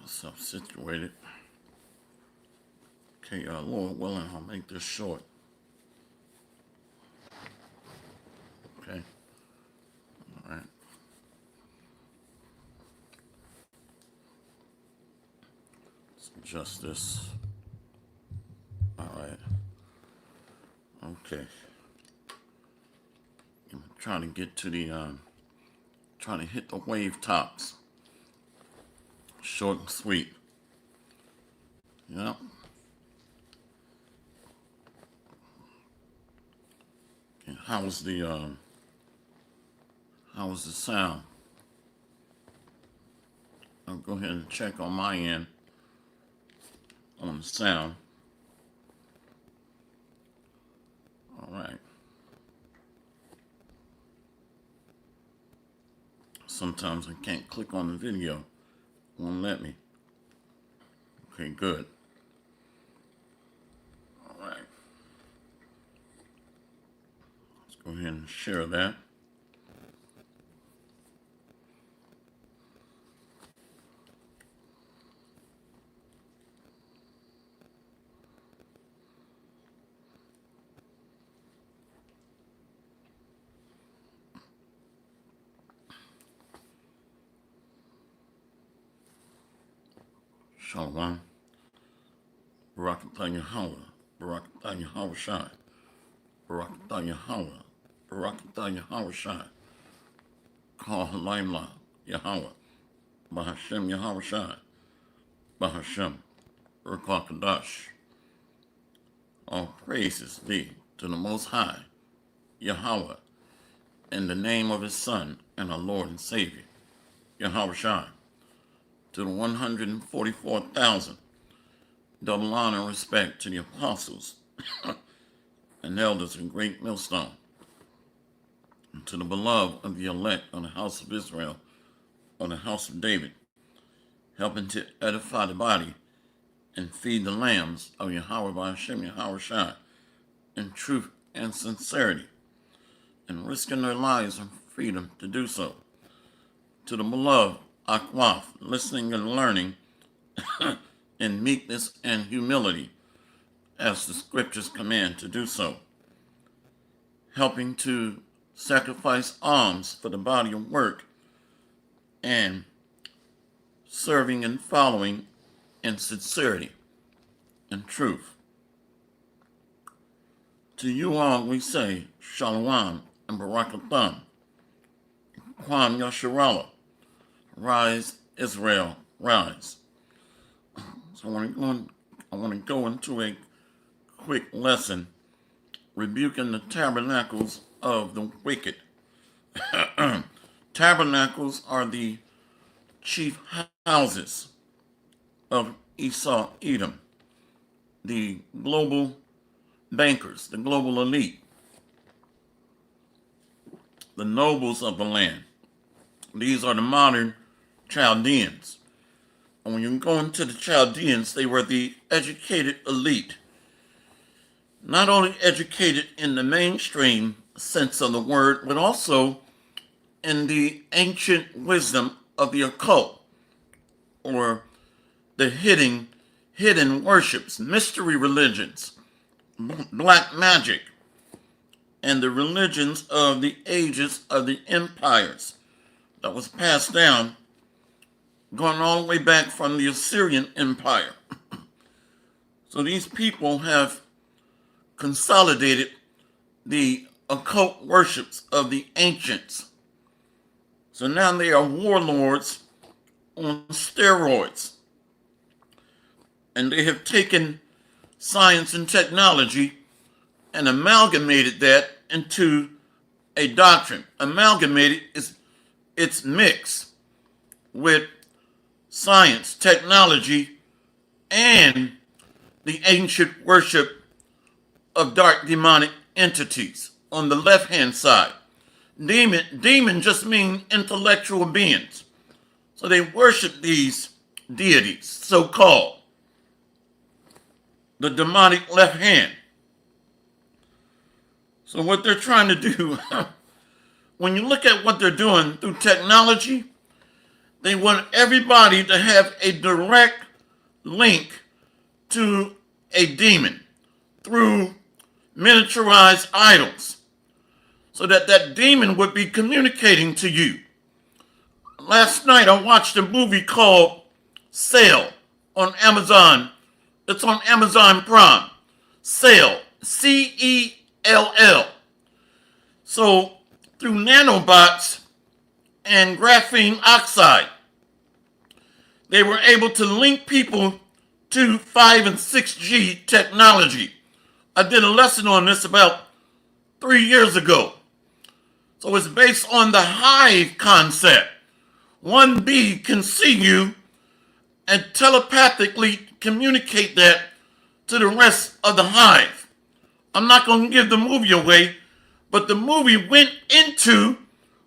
myself situated. Okay, Lord willing, I'll make this short. Okay, all right. Let's adjust this. All right. Okay. I'm trying to get to the, trying to hit the wave tops. Short and sweet. Yep. Okay, how's the sound? I'll go ahead and check on my end on the sound. All right. Sometimes I can't click on the video. Won't let me. Okay, good. All right. Let's go ahead and share that. Shalom. Barakatah Yahweh. Barakatah Yahweh Shai. Barakatah Yahweh. Barakatah Yahweh Shai. Call Halayla Yahweh. Bahashem Yahweh Shai. Bahashem. Rukwakadash. All praises be to the Most High, Yahweh, in the name of His Son and our Lord and Savior, Yahweh Shai. To the 144,000, double honor and respect to the apostles and elders in Great Millstone, and to the beloved of the elect of the house of Israel, of the house of David, helping to edify the body and feed the lambs of Yahweh by Hashem Yahweh Shai in truth and sincerity, and risking their lives and freedom to do so. To the beloved Akwaf, listening and learning in meekness and humility, as the scriptures command to do so, helping to sacrifice alms for the body of work, and serving and following in sincerity and truth. To you all we say, Shalom and Barakatham, Kwam Yasharallah, rise Israel, rise. So I want to go into a quick lesson, rebuking the tabernacles of the wicked. Tabernacles are the chief houses of Esau, Edom, the global bankers, the global elite, the nobles of the land. These are the modern Chaldeans. And when you go into the Chaldeans, they were the educated elite. Not only educated in the mainstream sense of the word, but also in the ancient wisdom of the occult, or the hidden worships, mystery religions, black magic, and the religions of the ages of the empires that was passed down, going all the way back from the Assyrian Empire. So these people have consolidated the occult worships of the ancients. So now they are warlords on steroids. And they have taken science and technology and amalgamated that into a doctrine. Amalgamated is its mix with science, technology, and the ancient worship of dark demonic entities on the left-hand side. Demon just mean intellectual beings. So they worship these deities, so-called. The demonic left hand. So what they're trying to do, when you look at what they're doing through technology, They want everybody to have a direct link to a demon through miniaturized idols so that that demon would be communicating to you. Last night I watched a movie called Sale on Amazon. It's on Amazon Prime. Cell, Cell. So through nanobots and graphene oxide, they were able to link people to 5 and 6G technology. I did a lesson on this about 3 years ago. So it's based on the hive concept. One bee can see you and telepathically communicate that to the rest of the hive. I'm not going to give the movie away, but the movie went into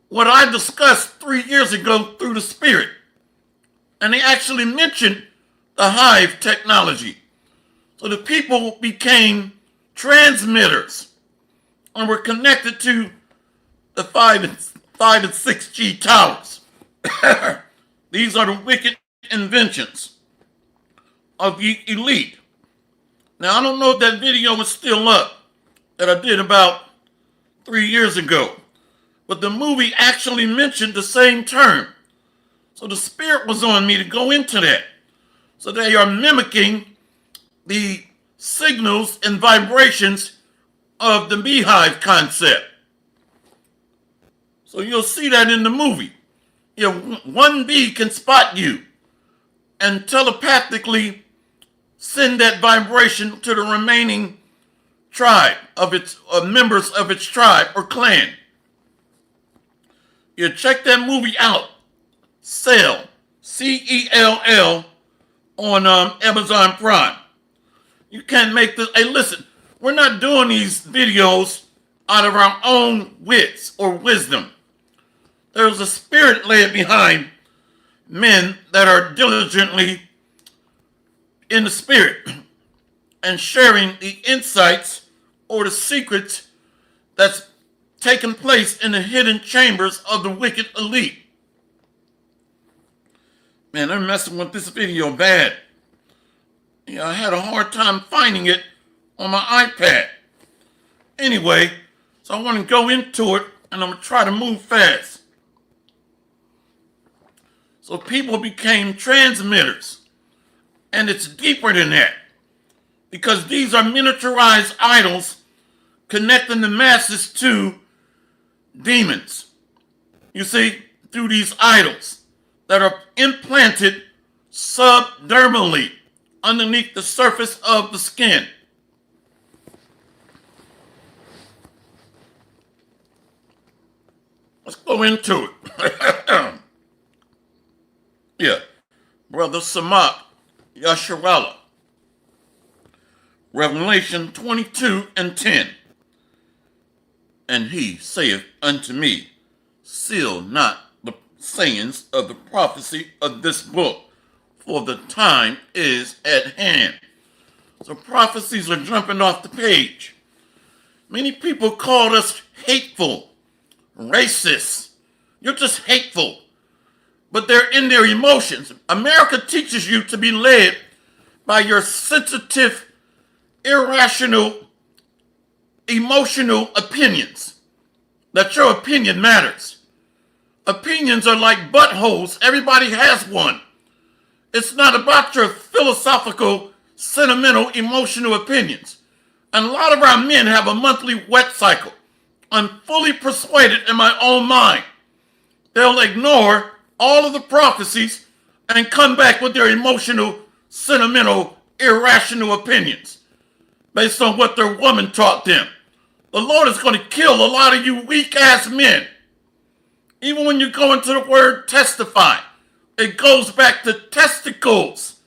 what I discussed 3 years ago through the spirit. And they actually mentioned the hive technology. So the people became transmitters and were connected to the 5 and 6G towers. These are the wicked inventions of the elite. Now, I don't know if that video is still up that I did about 3 years ago, but the movie actually mentioned the same term. So the spirit was on me to go into that. So they are mimicking the signals and vibrations of the beehive concept. So you'll see that in the movie. You know, one bee can spot you and telepathically send that vibration to the remaining tribe of its members of its tribe or clan. You check that movie out. Cell, Cell, on Amazon Prime. You can't make this. Hey, listen, we're not doing these videos out of our own wits or wisdom. There's a spirit laid behind men that are diligently in the spirit and sharing the insights or the secrets that's taking place in the hidden chambers of the wicked elite. Man, they're messing with this video bad. Yeah, I had a hard time finding it on my iPad. Anyway, so I want to go into it and I'm going to try to move fast. So people became transmitters. And it's deeper than that. Because these are miniaturized idols connecting the masses to demons. You see, through these idols that are implanted subdermally underneath the surface of the skin. Let's go into it. Yeah. Brother Samak Yasharallah. Revelation 22 and 10. And he saith unto me, seal not the sayings of the prophecy of this book, for the time is at hand. So prophecies are jumping off the page. Many people called us hateful, racist. You're just hateful. But they're in their emotions. America teaches you to be led by your sensitive, irrational, emotional opinions. That your opinion matters. Opinions are like buttholes. Everybody has one. It's not about your philosophical, sentimental, emotional opinions. And a lot of our men have a monthly wet cycle. I'm fully persuaded in my own mind. They'll ignore all of the prophecies and come back with their emotional, sentimental, irrational opinions based on what their woman taught them. The Lord is going to kill a lot of you weak-ass men. Even when you go into the word testify, it goes back to testicles.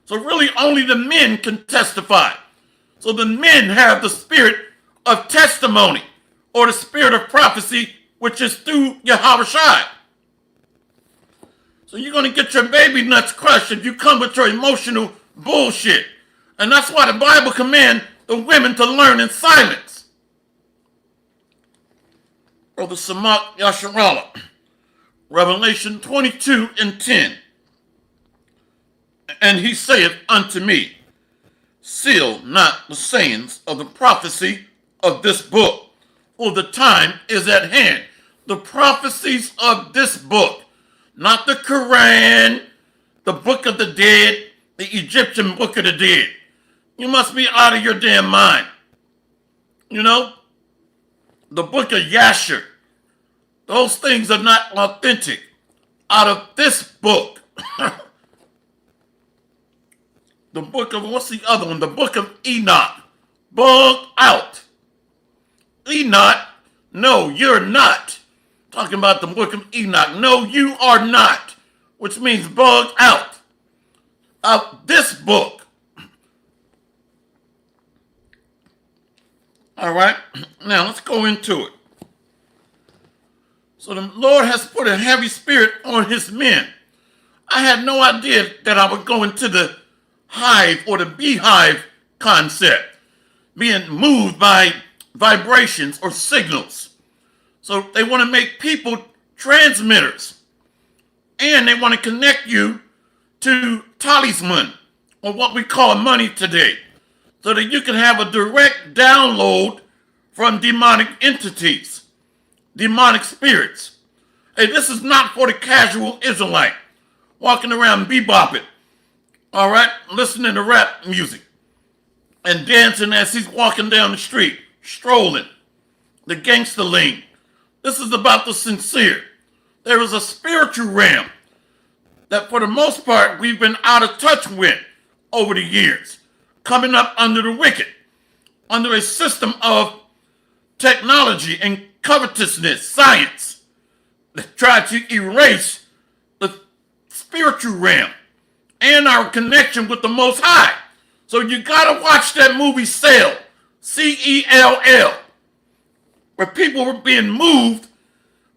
So really only the men can testify. So the men have the spirit of testimony or the spirit of prophecy, which is through Yahushua. So you're going to get your baby nuts crushed if you come with your emotional bullshit. And that's why the Bible commands the women to learn in silence. Brother Samak Yasharallah. Revelation 22:10. And he saith unto me, seal not the sayings of the prophecy of this book, for the time is at hand. The prophecies of this book, not the Quran, the book of the dead, the Egyptian book of the dead. You must be out of your damn mind. You know, the book of Yasher. Those things are not authentic. Out of this book, the book of, what's the other one? The book of Enoch. Bug out. Enoch, no, you're not. Talking about the book of Enoch. No, you are not. Which means bug out. Of this book. All right. Now let's go into it. So the Lord has put a heavy spirit on his men. I had no idea that I would go into the hive or the beehive concept, being moved by vibrations or signals. So they want to make people transmitters, and they want to connect you to talisman, or what we call money today, so that you can have a direct download from demonic entities, demonic spirits. Hey, this is not for the casual Israelite walking around bebopping, all right, listening to rap music and dancing as he's walking down the street, strolling, the gangster lean. This is about the sincere. There is a spiritual realm that for the most part we've been out of touch with over the years, coming up under the wicked, under a system of technology and covetousness, science, that try to erase the spiritual realm and our connection with the Most High. So you gotta watch that movie Cell, C-E-L-L, where people were being moved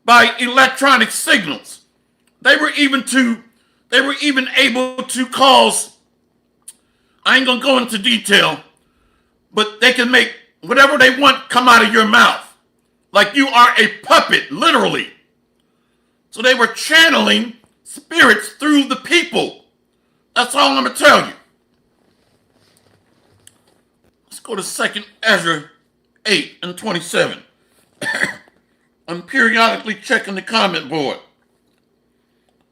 by electronic signals. They were even able to cause, I ain't gonna go into detail, but they can make whatever they want come out of your mouth. Like you are a puppet, literally. So they were channeling spirits through the people. That's all I'm gonna tell you. Let's go to 2nd Ezra 8:27. I'm periodically checking the comment board.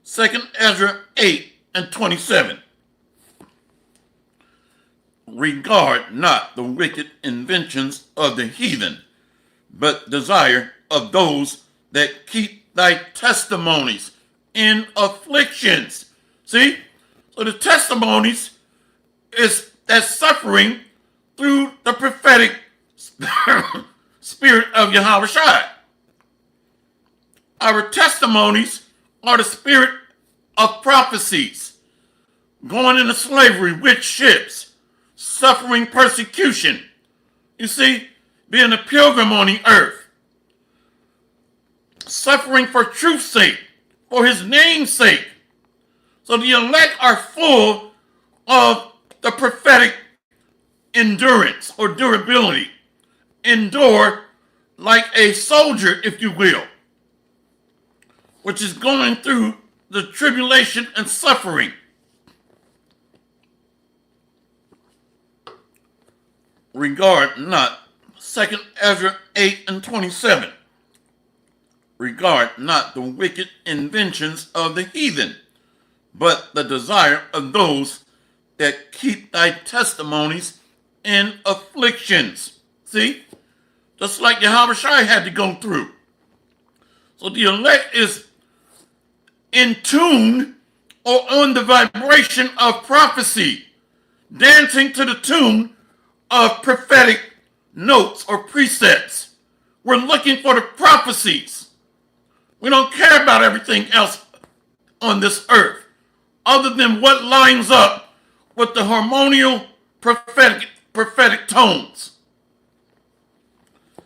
2nd Ezra 8:27. Regard not the wicked inventions of the heathen, but desire of those that keep thy testimonies in afflictions. See? So the testimonies is that suffering through the prophetic spirit of Yahweh Shai. Our testimonies are the spirit of prophecies, going into slavery with ships, suffering persecution. You see, being a pilgrim on the earth, suffering for truth's sake, for his name's sake. So the elect are full of the prophetic endurance or durability. Endure like a soldier, if you will, which is going through the tribulation and suffering. Regard not, 2nd Ezra 8:27. Regard not the wicked inventions of the heathen, but the desire of those that keep thy testimonies in afflictions. See? Just like Yahweh Shai had to go through. So the elect is in tune or on the vibration of prophecy, dancing to the tune of prophetic notes or precepts. We're looking for the prophecies. We don't care about everything else on this earth other than what lines up with the harmonial prophetic tones.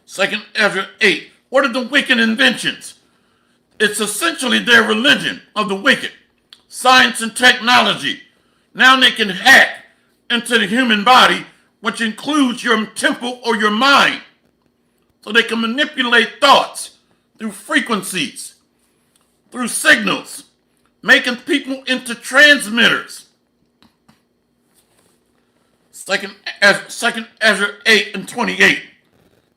2nd Ezra 8. What are the wicked inventions? It's essentially their religion of the wicked. Science and technology. Now they can hack into the human body, which includes your temple or your mind. So they can manipulate thoughts through frequencies. through signals, making people into transmitters. Second Ezra 8 and 28.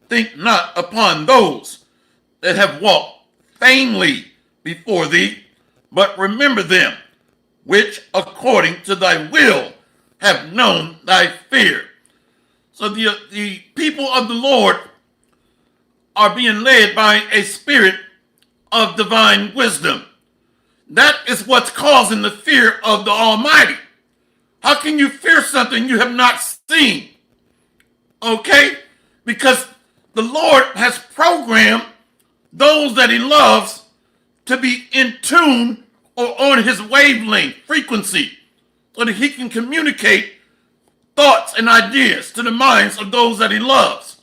Think not upon those that have walked vainly before thee, but remember them which according to thy will have known thy fear. So the people of the Lord are being led by a spirit of divine wisdom. That is what's causing the fear of the Almighty. How can you fear something you have not seen? Okay? Because the Lord has programmed those that he loves to be in tune or on his wavelength frequency so that he can communicate thoughts and ideas to the minds of those that he loves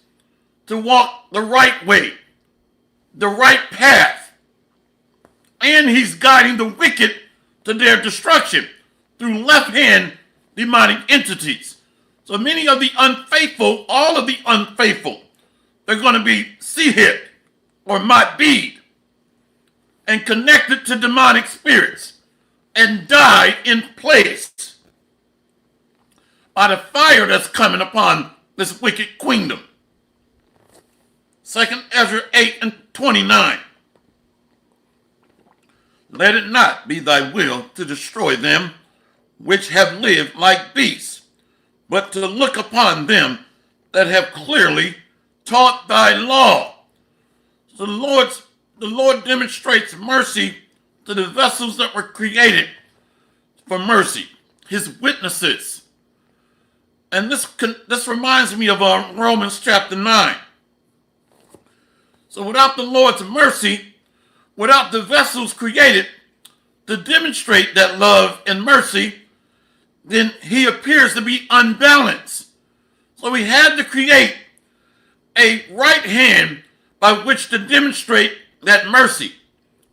to walk the right way, the right path. And he's guiding the wicked to their destruction through left-hand demonic entities. So many of the unfaithful, all of the unfaithful, they're going to be hit or ma'bid and connected to demonic spirits and die in place by the fire that's coming upon this wicked kingdom. 2 Ezra 8 and 29. Let it not be thy will to destroy them which have lived like beasts, but to look upon them that have clearly taught thy law. So the Lord demonstrates mercy to the vessels that were created for mercy, his witnesses. And this reminds me of Romans chapter 9. So without the Lord's mercy, without the vessels created to demonstrate that love and mercy, then he appears to be unbalanced. So he had to create a right hand by which to demonstrate that mercy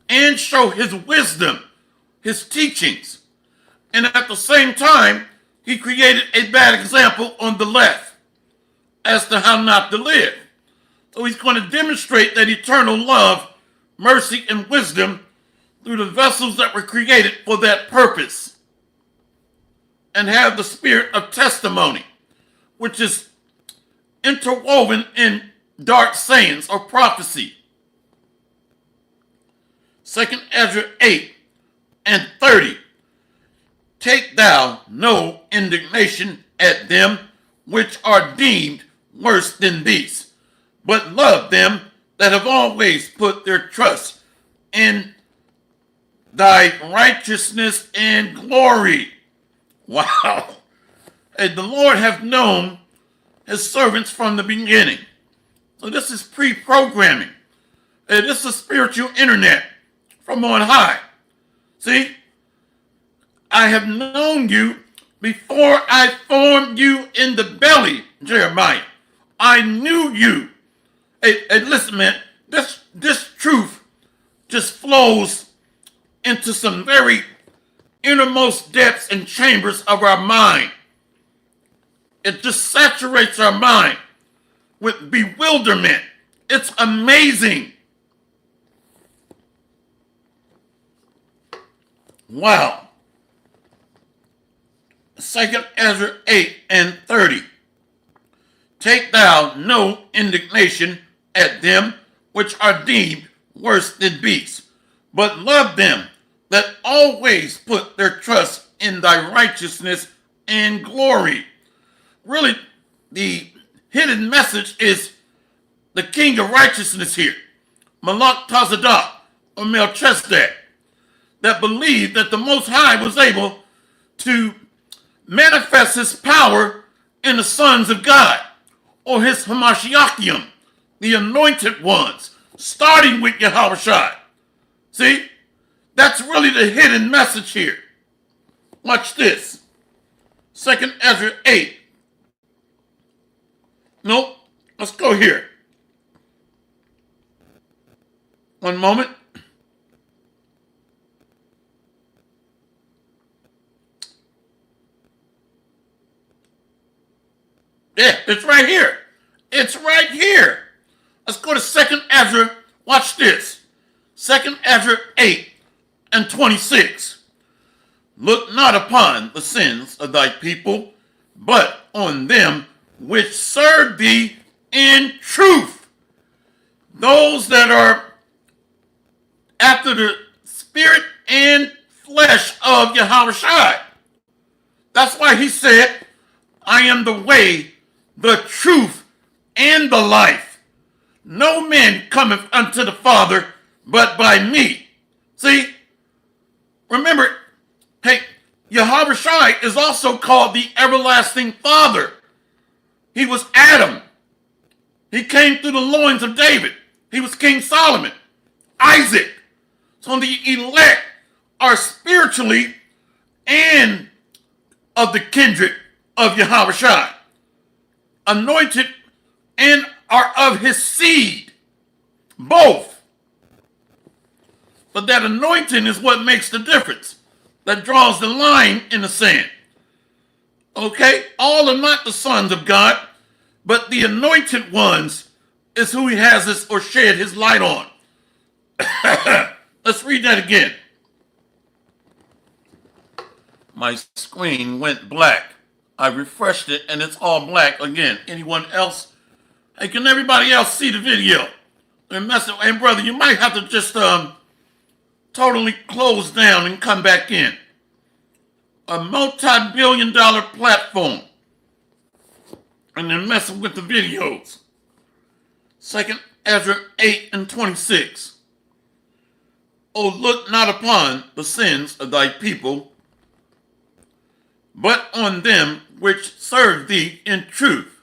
and show his wisdom, his teachings. And at the same time, he created a bad example on the left as to how not to live. So he's going to demonstrate that eternal love, mercy, and wisdom through the vessels that were created for that purpose, and have the spirit of testimony, which is interwoven in dark sayings or prophecy. 2 Ezra 8 and 30. Take thou no indignation at them which are deemed worse than these, but love them that have always put their trust in thy righteousness and glory. Wow. And the Lord hath known his servants from the beginning. So this is pre-programming. This is spiritual internet from on high. See? I have known you before I formed you in the belly, Jeremiah. I knew you. Hey, listen, man, this truth just flows into some very innermost depths and chambers of our mind. It just saturates our mind with bewilderment. It's amazing. Wow. 2 Ezra 8 and 30. Take thou no indignation at them which are deemed worse than beasts, but love them that always put their trust in thy righteousness and glory. Really, the hidden message is the king of righteousness here, Malak Tazadak, or Melchizedek, that believed that the Most High was able to manifest his power in the sons of God, or his Hamashiachim, the anointed ones, starting with Yahushua. See? That's really the hidden message here. Watch this. 2 Ezra 8. Nope. Let's go here. One moment. Yeah, it's right here. It's right here. Let's go to 2 Ezra. Watch this. 2 Ezra 8, and 26. Look not upon the sins of thy people, but on them which serve thee in truth. Those that are after the spirit and flesh of Yahushua. That's why he said, I am the way, the truth, and the life. No man cometh unto the Father but by me. See, remember, hey, Yahushua is also called the everlasting Father. He was Adam. He came through the loins of David. He was King Solomon, Isaac. So the elect are spiritually and of the kindred of Yahushua, anointed and are of his seed, both. But that anointing is what makes the difference, that draws the line in the sand. Okay, all are not the sons of God, but the anointed ones is who he has this or shed his light on. Let's read that again. My screen went black. I refreshed it and it's all black again. Anyone else? Hey, can everybody else see the video? Hey, brother, you might have to just totally close down and come back in. A multi-billion-dollar platform. And they're messing with the videos. 2 Ezra 8 and 26. Oh, look not upon the sins of thy people, but on them which serve thee in truth.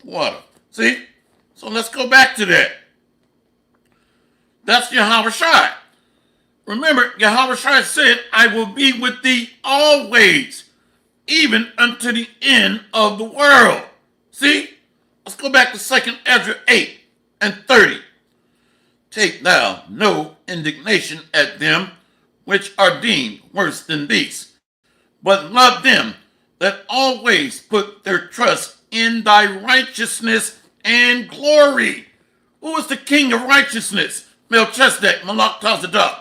What? See? So let's go back to that. That's Yahushua. Remember, Yahushua said, I will be with thee always, even unto the end of the world. See? Let's go back to 2 Ezra 8 and 30. Take thou no indignation at them which are deemed worse than these, but love them that always put their trust in thy righteousness and glory. Who is the king of righteousness? Melchizedek, Malach Tazadaq.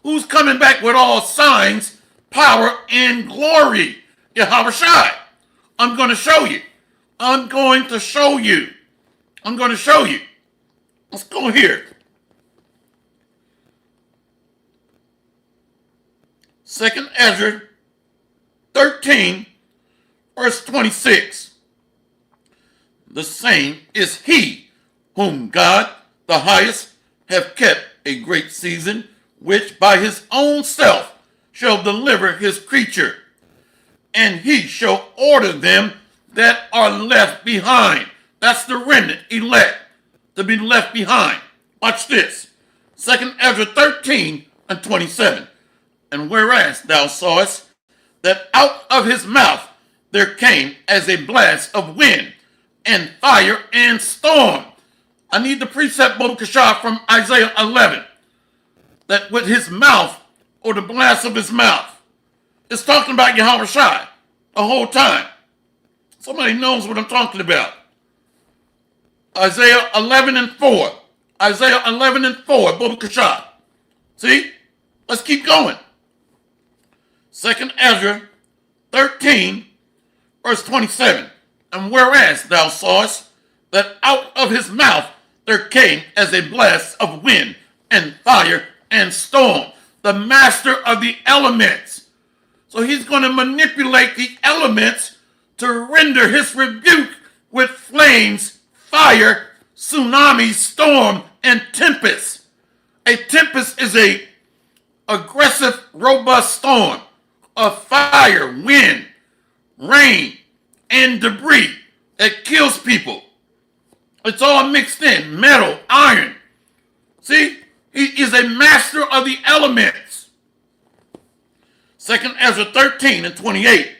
Who's coming back with all signs, power, and glory? Yahushua. I'm going to show you. I'm going to show you. I'm going to show you. Let's go here. 2 Ezra 13, verse 26. The same is he whom God, the highest, hath kept a great season, which by his own self shall deliver his creature, and he shall order them that are left behind. That's the remnant, elect, to be left behind. Watch this. 2 Ezra 13 and 27. And whereas thou sawest that out of his mouth there came as a blast of wind and fire and storm. I need the precept Bokashah from Isaiah 11. That with his mouth, or the blast of his mouth, it's talking about Yahushua the whole time. Somebody knows what I'm talking about. Isaiah 11 and 4. Isaiah 11 and 4, Bokashah. See? Let's keep going. 2 Ezra 13, verse 27. And whereas thou sawest that out of his mouth there came as a blast of wind and fire and storm, the master of the elements. So he's going to manipulate the elements to render his rebuke with flames, fire, tsunami, storm, and tempest. A tempest is a aggressive, robust storm of fire, wind, rain, and debris that kills people. It's all mixed in, metal, iron. See, he is a master of the elements. 2 Ezra 13 and 28.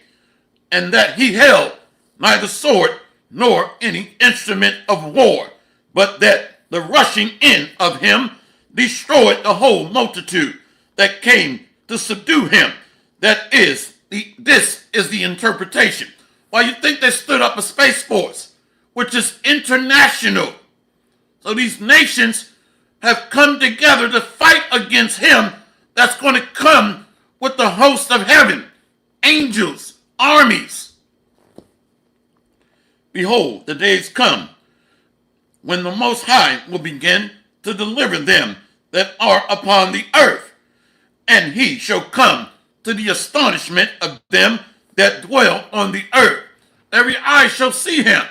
And that he held neither sword nor any instrument of war, but that the rushing in of him destroyed the whole multitude that came to subdue him. This is the interpretation. Why you think they stood up a space force, which is international. So these nations have come together to fight against him that's going to come with the host of heaven, angels, armies. Behold, the days come when the Most High will begin to deliver them that are upon the earth, and he shall come to the astonishment of them that dwell on the earth. Every eye shall see him.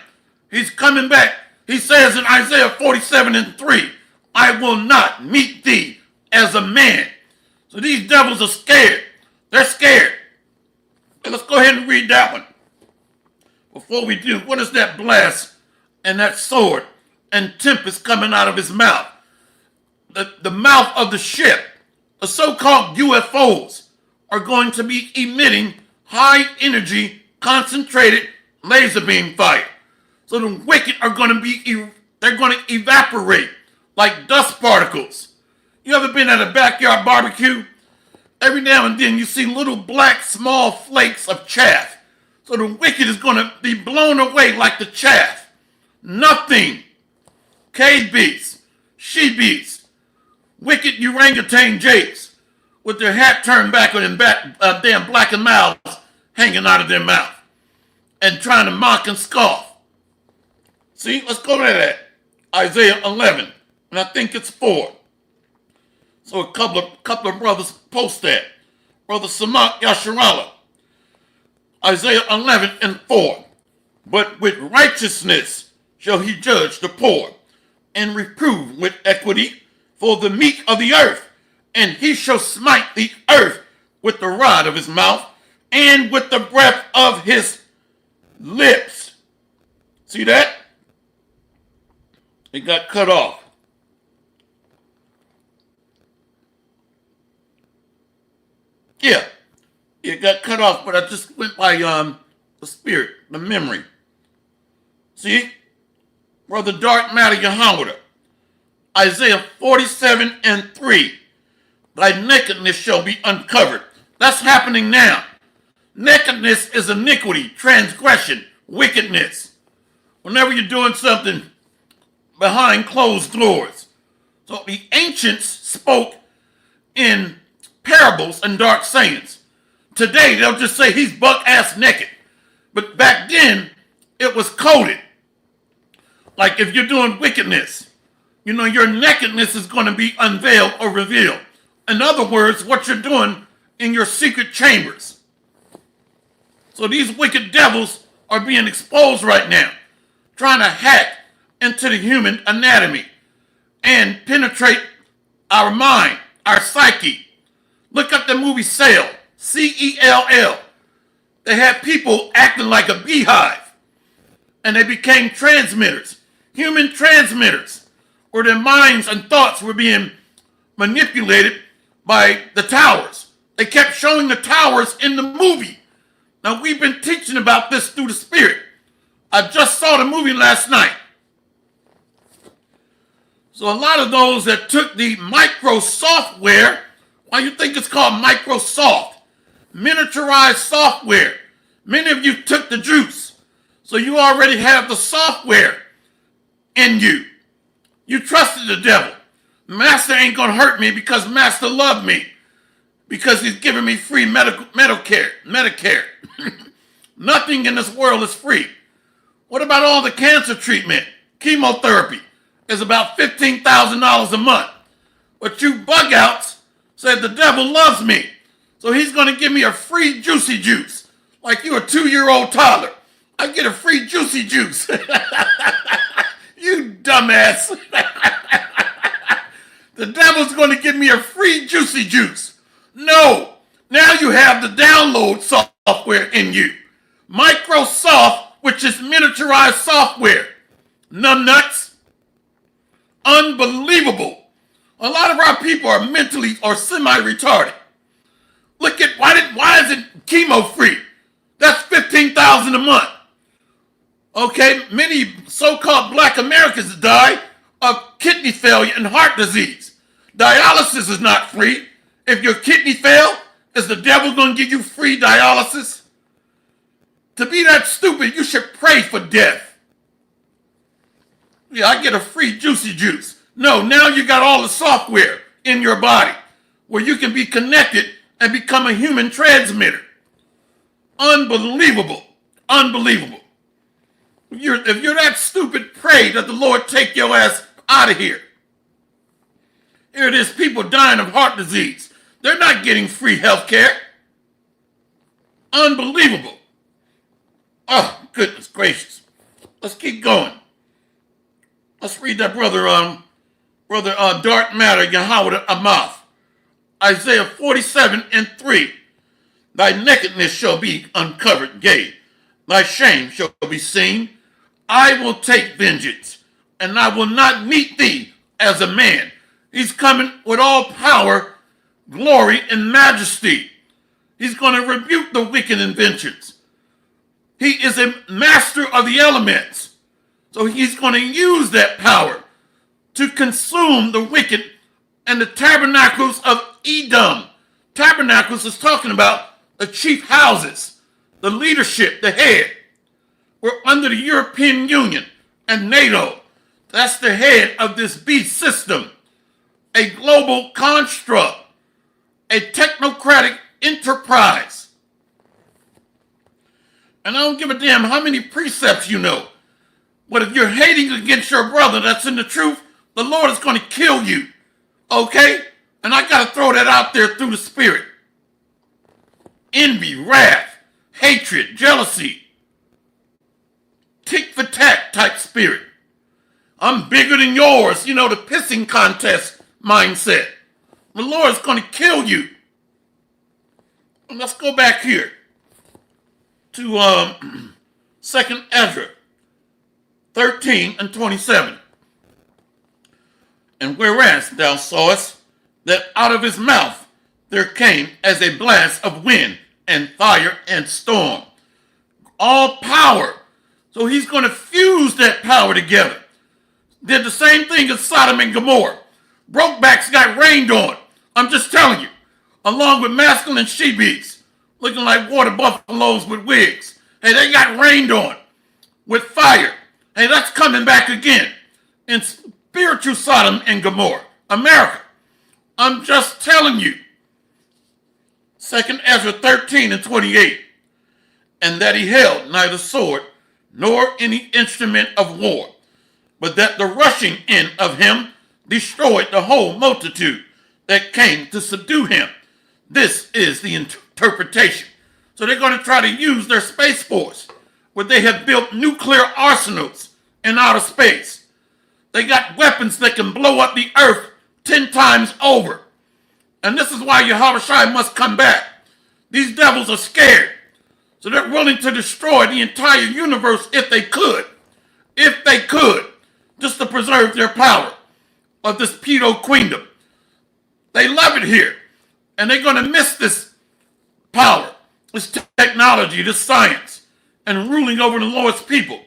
He's coming back. He says in Isaiah 47:3, I will not meet thee as a man. So these devils are scared. They're scared. And let's go ahead and read that one. Before we do, what is that blast and that sword and tempest coming out of his mouth? The mouth of the ship, the so-called UFOs, are going to be emitting high energy, concentrated laser beam fire. So the wicked are going to be, they're going to evaporate like dust particles. You ever been at a backyard barbecue? Every now and then you see little black small flakes of chaff. So the wicked is going to be blown away like the chaff. Nothing. Cave beasts, she beasts, wicked orangutan jakes with their hat turned back on their damn blackened mouths hanging out of their mouth and trying to mock and scoff. See, let's go to that. Isaiah 11, and I think it's 4. So a couple of brothers post that. Brother Samak Yasharala. Isaiah 11:4. But with righteousness shall he judge the poor, and reprove with equity for the meek of the earth. And he shall smite the earth with the rod of his mouth, and with the breath of his lips. See that? It got cut off. Yeah, it got cut off, but I just went by the spirit, the memory. See? Brother Dark Matter Yahweh. Isaiah 47:3. Thy nakedness shall be uncovered. That's happening now. Nakedness is iniquity, transgression, wickedness. Whenever you're doing something behind closed doors. So the ancients spoke in parables and dark sayings. Today, they'll just say he's buck-ass naked. But back then, it was coded. Like if you're doing wickedness, you know, your nakedness is going to be unveiled or revealed. In other words, what you're doing in your secret chambers. So these wicked devils are being exposed right now, trying to hack into the human anatomy and penetrate our mind, our psyche. Look up the movie Cell, C-E-L-L. They had people acting like a beehive, and they became transmitters, human transmitters, where their minds and thoughts were being manipulated by the towers. They kept showing the towers in the movie. Now, we've been teaching about this through the Spirit. I just saw the movie last night. So a lot of those that took the micro software, why you think it's called Microsoft? Miniaturized software. Many of you took the juice. So you already have the software in you. You trusted the devil. Master ain't going to hurt me because Master loved me. Because he's giving me free Medicare. Nothing in this world is free. What about all the cancer treatment? Chemotherapy is about $15,000 a month. But you bug outs said the devil loves me. So he's going to give me a free juicy juice. Like you're a 2-year-old toddler. I get a free juicy juice. You dumbass. The devil's going to give me a free juicy juice. No. Now you have the download software in you. Microsoft, which is miniaturized software. Numbnuts. Unbelievable. A lot of our people are mentally or semi-retarded. Look at, why is it chemo free? That's $15,000 a month. Okay, many so-called black Americans die of kidney failure and heart disease. Dialysis is not free. If your kidney fail, is the devil going to give you free dialysis? To be that stupid, you should pray for death. Yeah, I get a free juicy juice. No, now you got all the software in your body. where you can be connected and become a human transmitter. Unbelievable. Unbelievable. If you're that stupid, pray that the Lord take your ass out of here. Here it is, people dying of heart disease. They're not getting free health care. Unbelievable. Oh, goodness gracious. Let's keep going. Let's read that brother Darth Matter, Yahweh Amath. Isaiah 47:3. Thy nakedness shall be uncovered, yea, thy shame shall be seen. I will take vengeance, and I will not meet thee as a man. He's coming with all power, glory, and majesty. He's going to rebuke the wicked inventions. He is a master of the elements. So he's going to use that power to consume the wicked and the tabernacles of Edom. Tabernacles is talking about the chief houses, the leadership, the head. We're under the European Union and NATO. That's the head of this beast system. A global construct, a technocratic enterprise. And I don't give a damn how many precepts you know. But if you're hating against your brother that's in the truth, the Lord is going to kill you. Okay? And I got to throw that out there through the Spirit. Envy, wrath, hatred, jealousy, tick for tack type spirit. I'm bigger than yours. You know, the pissing contest mindset. The Lord is going to kill you. And let's go back here to 2nd Ezra 13:27. And whereas thou sawest that out of his mouth there came as a blast of wind and fire and storm. All power. So he's going to fuse that power together. Did the same thing as Sodom and Gomorrah. Brokebacks got rained on. I'm just telling you. Along with masculine she-beats. Looking like water buffaloes with wigs. Hey, they got rained on. With fire. Hey, that's coming back again. In spiritual Sodom and Gomorrah. America. I'm just telling you. 2nd Ezra 13:28. And that he held neither sword nor any instrument of war, but that the rushing in of him destroyed the whole multitude that came to subdue him. This is the interpretation. So they're going to try to use their space force, where they have built nuclear arsenals in outer space. They got weapons that can blow up the earth 10 times over. And this is why Yahushua must come back. These devils are scared. So they're willing to destroy the entire universe if they could. If they could. Just to preserve their power of this pedo queendom. They love it here. And they're going to miss this power, this technology, this science, and ruling over the Lord's people.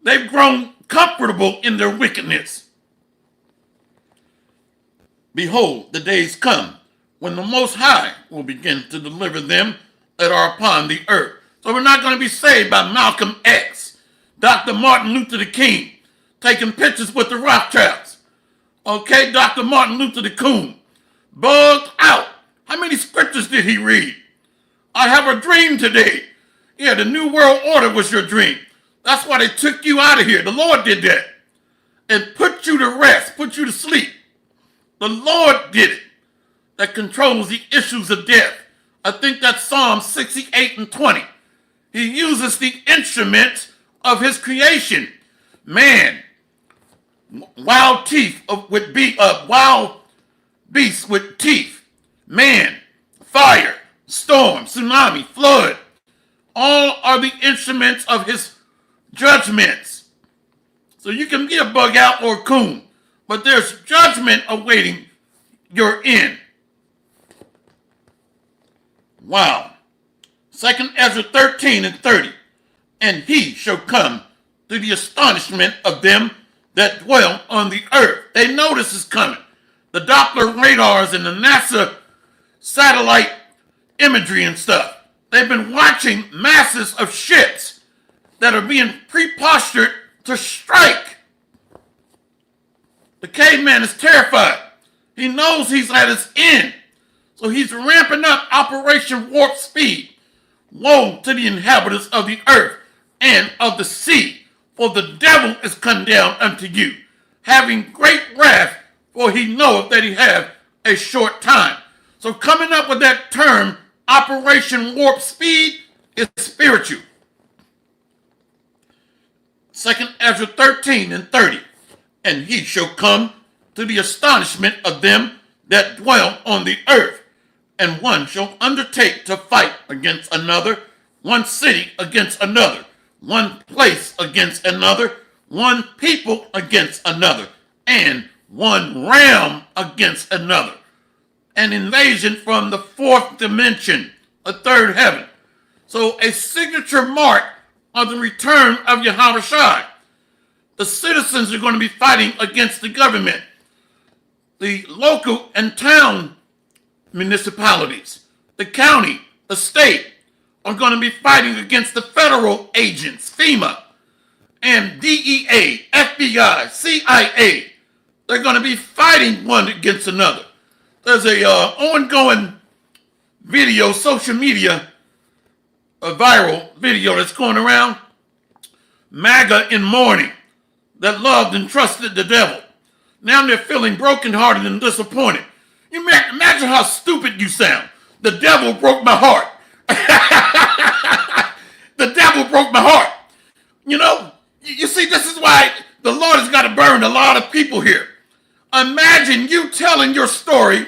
They've grown comfortable in their wickedness. Behold, the days come when the Most High will begin to deliver them that are upon the earth. So we're not going to be saved by Malcolm X, Dr. Martin Luther the King, taking pictures with the Rothschilds. Okay, Dr. Martin Luther the Coon, bugged out. How many scriptures did he read? I have a dream today. Yeah, the New World Order was your dream. That's why they took you out of here. The Lord did that. And put you to rest, put you to sleep. The Lord did it. That controls the issues of death. I think that's Psalm 68:20. He uses the instruments of his creation. Man, wild teeth with wild beasts with teeth. Man, fire, storm, tsunami, flood. All are the instruments of his judgments. So you can be a bug out or a coon, but there's judgment awaiting your end. Wow. 2nd Ezra 13:30. And he shall come to the astonishment of them that dwell on the earth. They know this is coming. The Doppler radars and the NASA satellite imagery and stuff. They've been watching masses of ships that are being pre-postured to strike. The caveman is terrified. He knows he's at his end. So he's ramping up Operation Warp Speed. Woe to the inhabitants of the earth and of the sea, for the devil is come down unto you, having great wrath, for he knoweth that he hath a short time. So coming up with that term, Operation Warp Speed, is spiritual. 2 Ezra 13 and 30. And he shall come to the astonishment of them that dwell on the earth, and one shall undertake to fight against another, one city against another, one place against another, one people against another, and one realm against another. An invasion from the fourth dimension, a third heaven. So a signature mark of the return of Yahushua. The citizens are going to be fighting against the government. The local and town municipalities, the county, the state, are going to be fighting against the federal agents, FEMA, and DEA, FBI, CIA. They're going to be fighting one against another. There's a ongoing video, social media, a viral video that's going around. MAGA in mourning, that loved and trusted the devil. Now they're feeling brokenhearted and disappointed. You imagine how stupid you sound. The devil broke my heart. The devil broke my heart. You know, you see, this is why the Lord has got to burn a lot of people here. Imagine you telling your story,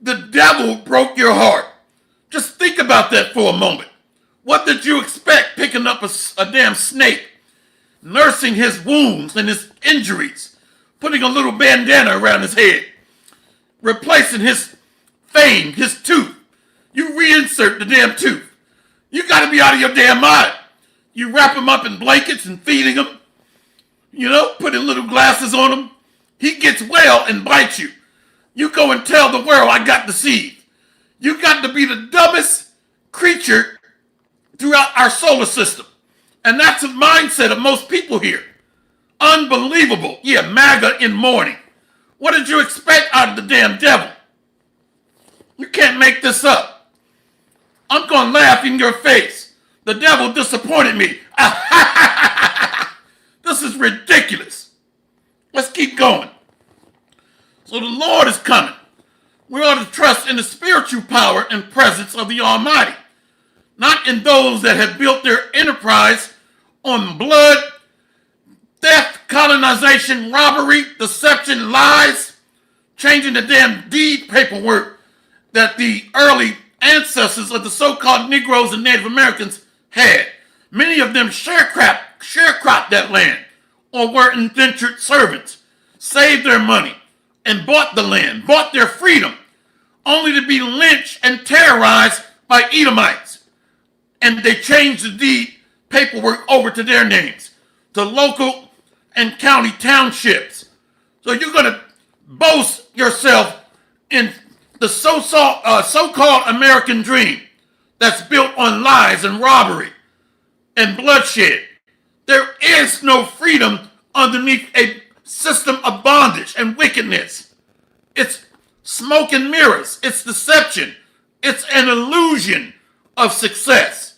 the devil broke your heart. Just think about that for a moment. What did you expect picking up a damn snake, nursing his wounds and his injuries, putting a little bandana around his head, replacing his fang, his tooth? You reinsert the damn tooth. You got to be out of your damn mind. You wrap him up in blankets and feeding him, you know, putting little glasses on him. He gets well and bites you. You go and tell the world, I got the seed. You got to be the dumbest creature throughout our solar system. And that's the mindset of most people here. Unbelievable. Yeah, MAGA in mourning. What did you expect out of the damn devil? You can't make this up. I'm going to laugh in your face. The devil disappointed me. This is ridiculous. Let's keep going. So the Lord is coming. We ought to trust in the spiritual power and presence of the Almighty, not in those that have built their enterprise on blood, theft, colonization, robbery, deception, lies, changing the damn deed paperwork that the early ancestors of the so-called Negroes and Native Americans had. Many of them sharecropped that land or were indentured servants, saved their money, and bought the land, bought their freedom, only to be lynched and terrorized by Edomites. And they changed the deed paperwork over to their names, to local and county townships. So you're going to boast yourself in the so-called American dream that's built on lies and robbery and bloodshed. There is no freedom underneath a system of bondage and wickedness. It's smoke and mirrors. It's deception. It's an illusion of success.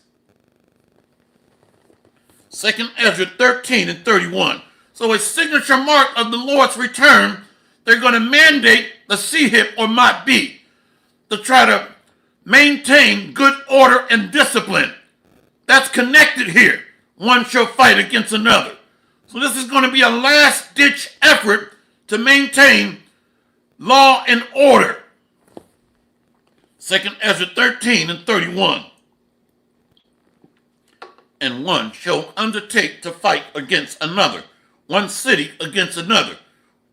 2 Ezra 13 and 31. So a signature mark of the Lord's return, they're going to mandate the Sihip or Mat B to try to maintain good order and discipline. That's connected here. One shall fight against another. So this is going to be a last-ditch effort to maintain law and order. 2 Ezra 13 and 31. And one shall undertake to fight against another, one city against another,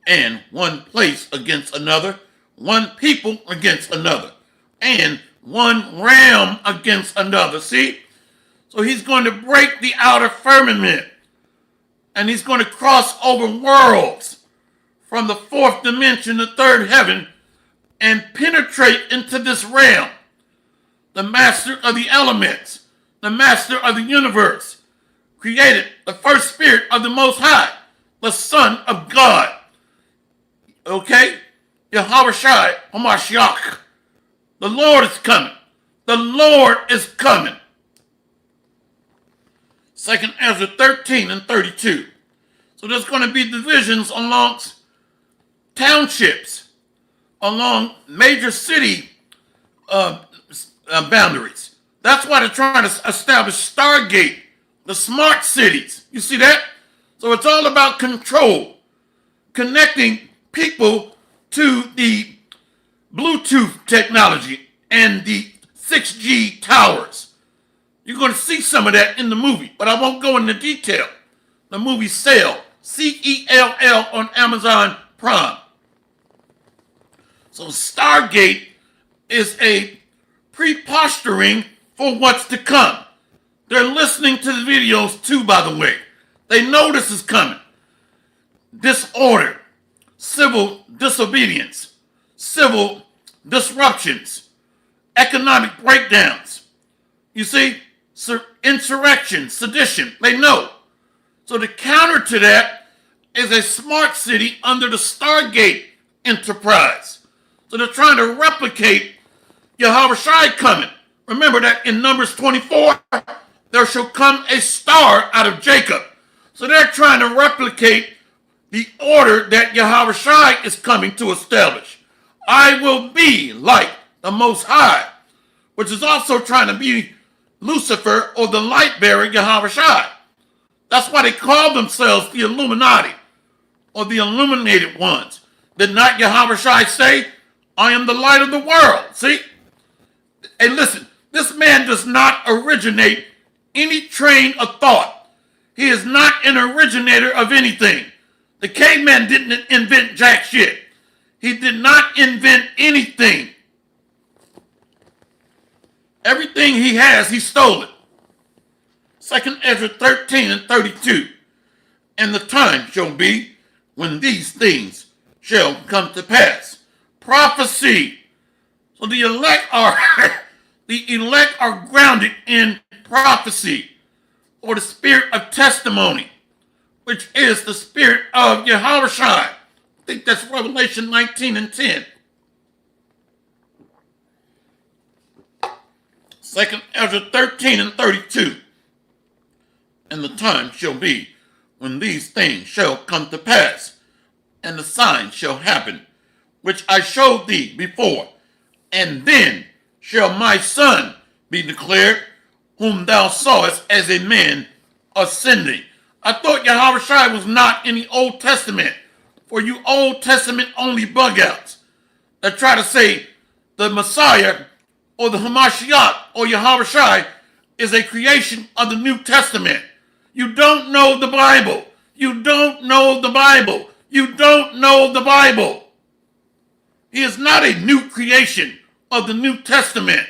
and one place against another, one people against another, and one realm against another. See? So he's going to break the outer firmament, and he's going to cross over worlds from the fourth dimension, the third heaven, and penetrate into this realm. The master of the elements, the master of the universe, created the first spirit of the Most High, the Son of God. Okay? Yahushua, Hamashiach, The Lord is coming. The Lord is coming. 2nd Ezra 13 and 32. So there's going to be divisions amongst townships, along major city boundaries. That's why they're trying to establish Stargate, the smart cities. You see that? So it's all about control, connecting people to the Bluetooth technology and the 6G towers. You're going to see some of that in the movie, but I won't go into detail. The movie Cell, C-E-L-L, on Amazon Prime. So Stargate is a pre-posturing for what's to come. They're listening to the videos too, by the way. They know this is coming. Disorder, civil disobedience, civil disruptions, economic breakdowns. You see, insurrection, sedition, they know. So the counter to that is a smart city under the Stargate enterprise. So they're trying to replicate Yahushua coming. Remember that in Numbers 24, there shall come a star out of Jacob. So they're trying to replicate the order that Yahushua is coming to establish. I will be like the Most High, which is also trying to be Lucifer or the light bearer Yahushua. That's why they call themselves the Illuminati or the illuminated ones. Did not Yahushua say, I am the light of the world? See? Hey, listen, this man does not originate any train of thought. He is not an originator of anything. The caveman didn't invent jack shit. He did not invent anything. Everything he has, he stole it. 2nd Ezra 13 and 32. And the time shall be when these things shall come to pass. Prophecy. So the elect are grounded in prophecy, or the spirit of testimony, which is the spirit of Yahushua. I think that's Revelation 19 and 10. 2nd Ezra 13 and 32. And the time shall be when these things shall come to pass, and the sign shall happen, which I showed thee before. And then shall my son be declared, whom thou sawest as a man ascending. I thought Yahushua was not in the Old Testament. For you Old Testament only bug outs that try to say the Messiah or the Hamashiach or Yahushua is a creation of the New Testament. You don't know the Bible. You don't know the Bible. You don't know the Bible. He is not a new creation of the New Testament.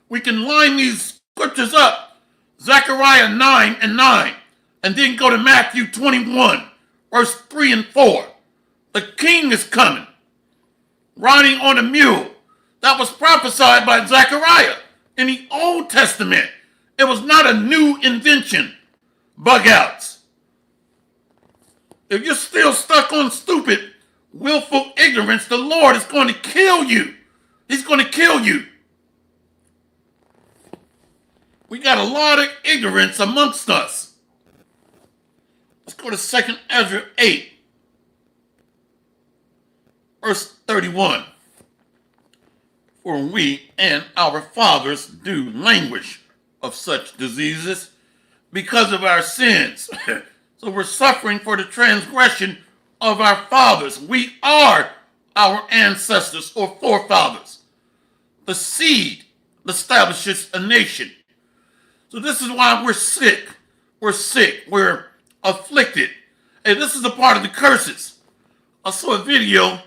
We can line these scriptures up. Zechariah 9 and 9. And then go to Matthew 21, verse 3 and 4. The king is coming, riding on a mule. That was prophesied by Zechariah in the Old Testament. It was not a new invention. Bug outs. If you're still stuck on stupid, willful ignorance, the Lord is going to kill you. He's going to kill you. We got a lot of ignorance amongst us. Let's go to 2nd Ezra 8, verse 31. For we and our fathers do languish of such diseases because of our sins. So we're suffering for the transgression of our fathers. We are our ancestors or forefathers. The seed establishes a nation. So this is why we're sick. We're sick. We're afflicted. And this is a part of the curses. I saw a video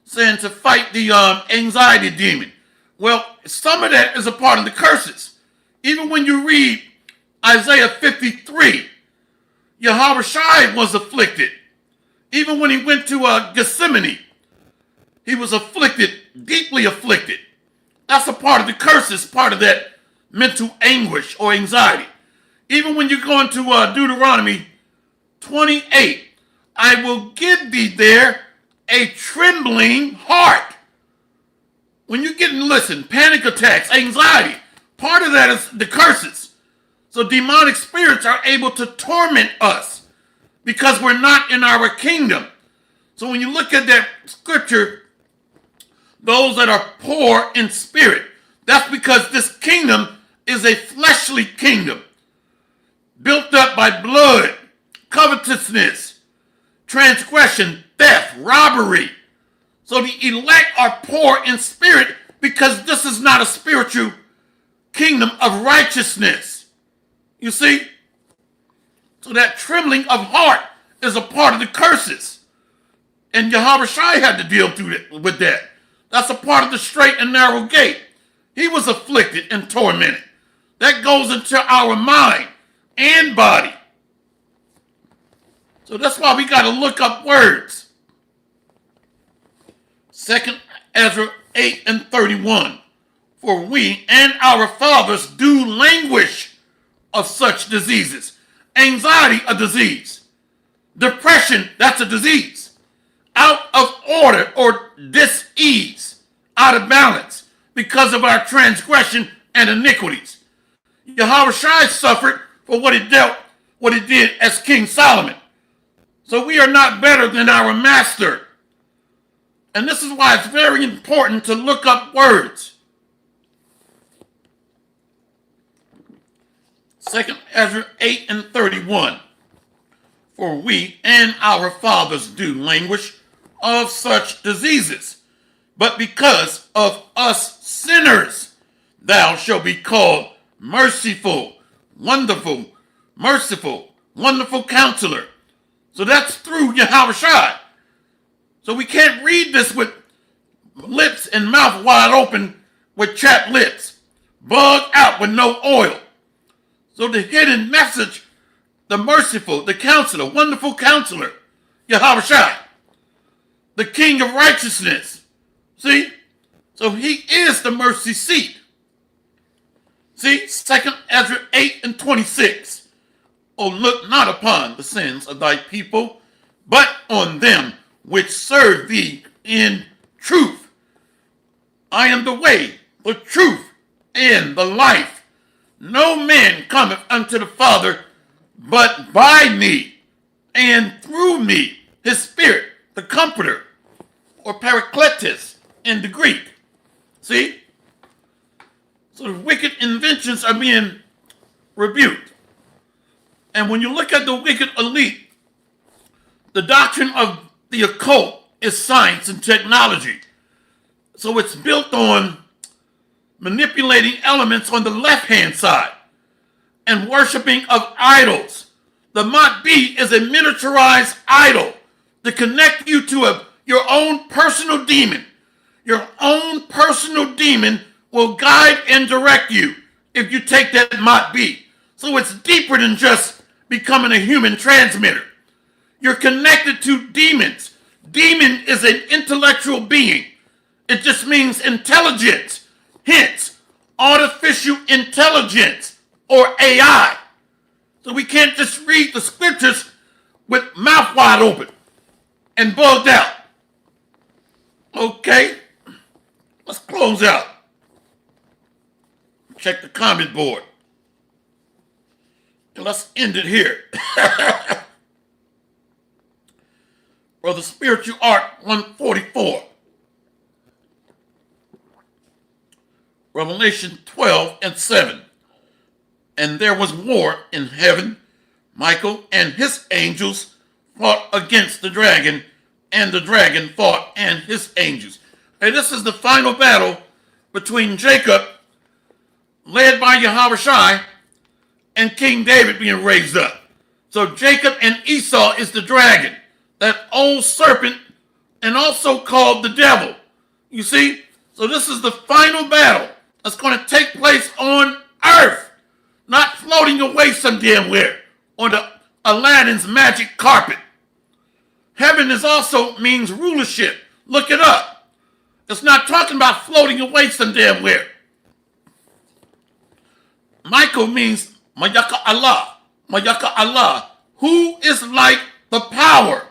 saying to fight the anxiety demon. Well, some of that is a part of the curses. Even when you read Isaiah 53, Yahushua was afflicted. Even when he went to Gethsemane, he was afflicted, deeply afflicted. That's a part of the curses, part of that mental anguish or anxiety. Even when you go into Deuteronomy 28, I will give thee there a trembling heart. When you're getting, listen, panic attacks, anxiety, part of that is the curses. So demonic spirits are able to torment us because we're not in our kingdom. So when you look at that scripture, those that are poor in spirit, that's because this kingdom is a fleshly kingdom built up by blood, covetousness, transgression, theft, robbery. So the elect are poor in spirit because this is not a spiritual kingdom of righteousness. You see? So that trembling of heart is a part of the curses. And Yahweh Shai had to deal with that. That's a part of the straight and narrow gate. He was afflicted and tormented. That goes into our mind and body. So that's why we got to look up words. 2nd Ezra 8:31. For we and our fathers do languish of such diseases. Anxiety, a disease. Depression, that's a disease. Out of order or dis-ease, out of balance, because of our transgression and iniquities. Yahweh Shai suffered for what he did as King Solomon. So we are not better than our master. And this is why it's very important to look up words. 2nd Ezra 8:31. For we and our fathers do languish of such diseases. But because of us sinners, thou shalt be called merciful, wonderful, merciful, wonderful counselor. So that's through Yahweh Shai. So we can't read this with lips and mouth wide open with chapped lips, bugged out with no oil. So the hidden message, the merciful, the counselor, wonderful counselor, Yahweh Shai, the king of righteousness. See? So he is the mercy seat. See? 2nd Ezra 8:26. Oh, look not upon the sins of thy people, but on them which serve thee in truth. I am the way, the truth, and the life. No man cometh unto the Father but by me, and through me, his Spirit, the Comforter, or Paracletus in the Greek. See? So the wicked inventions are being rebuked. And when you look at the wicked elite, the doctrine of the occult is science and technology. So it's built on manipulating elements on the left-hand side and worshiping of idols. The Mat-B is a miniaturized idol to connect you to your own personal demon. Your own personal demon will guide and direct you if you take that Mat-B. So it's deeper than just becoming a human transmitter. You're connected to demons. Demon is an intellectual being. It just means intelligence. Hence, artificial intelligence or AI. So we can't just read the scriptures with mouth wide open and bugged out. Okay, let's close out. Check the comment board. And let's end it here. Brother Spiritual Art 144. Revelation 12:7. And there was war in heaven. Michael and his angels fought against the dragon, and the dragon fought and his angels. And this is the final battle between Jacob, led by Yahweh Shai, and King David being raised up. So Jacob and Esau is the dragon, that old serpent, and also called the devil. You see? So this is the final battle that's going to take place on earth, not floating away some damn where on the Aladdin's magic carpet. Heaven is also means rulership. Look it up. It's not talking about floating away some damn where. Michael means Mayaka Allah. Mayaka Allah. Who is like the power?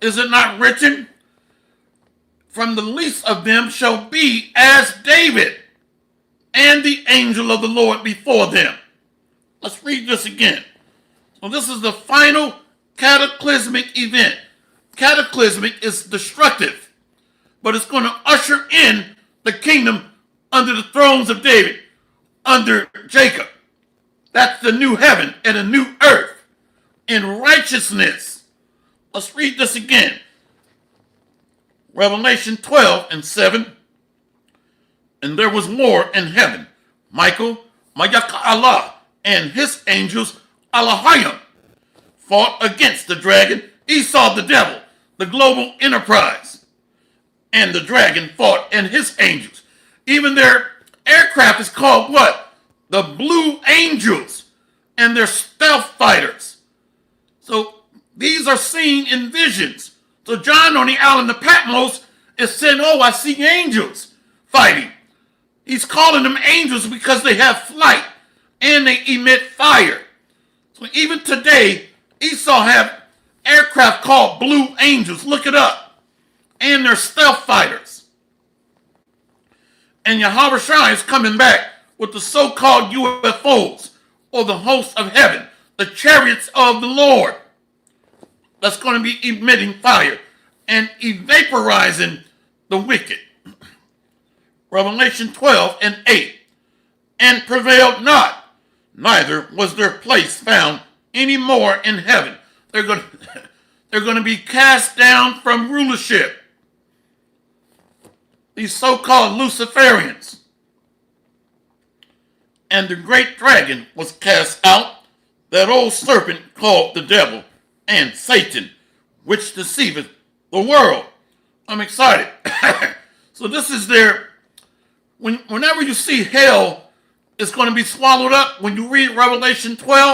Is it not written? from the least of them shall be as David, and the angel of the Lord before them. Let's read this again. So this is the final cataclysmic event. Cataclysmic is destructive, but it's going to usher in the kingdom under the thrones of David, under Jacob. That's the new heaven and a new earth in righteousness. Let's read this again. Revelation 12:7. And there was war in heaven. Michael, Allah, and his angels, Alahayim, fought against the dragon, Esau the devil, the global enterprise. And the dragon fought and his angels. Even their aircraft is called what? The Blue Angels, and their stealth fighters. So these are seen in visions. So John on the island of Patmos is saying, oh, I see angels fighting. He's calling them angels because they have flight and they emit fire. So even today, Esau have aircraft called Blue Angels. Look it up. And they're stealth fighters. And Yahweh Shai is coming back with the so-called UFOs, or the hosts of heaven, the chariots of the Lord. That's going to be emitting fire and evaporizing the wicked. Revelation 12:8. And prevailed not, neither was their place found any more in heaven. They're going to be cast down from rulership. These so-called Luciferians. And the great dragon was cast out, that old serpent called the devil and Satan, which deceiveth the world. I'm excited. So this is their, whenever you see hell, it's going to be swallowed up. When you read Revelation 20,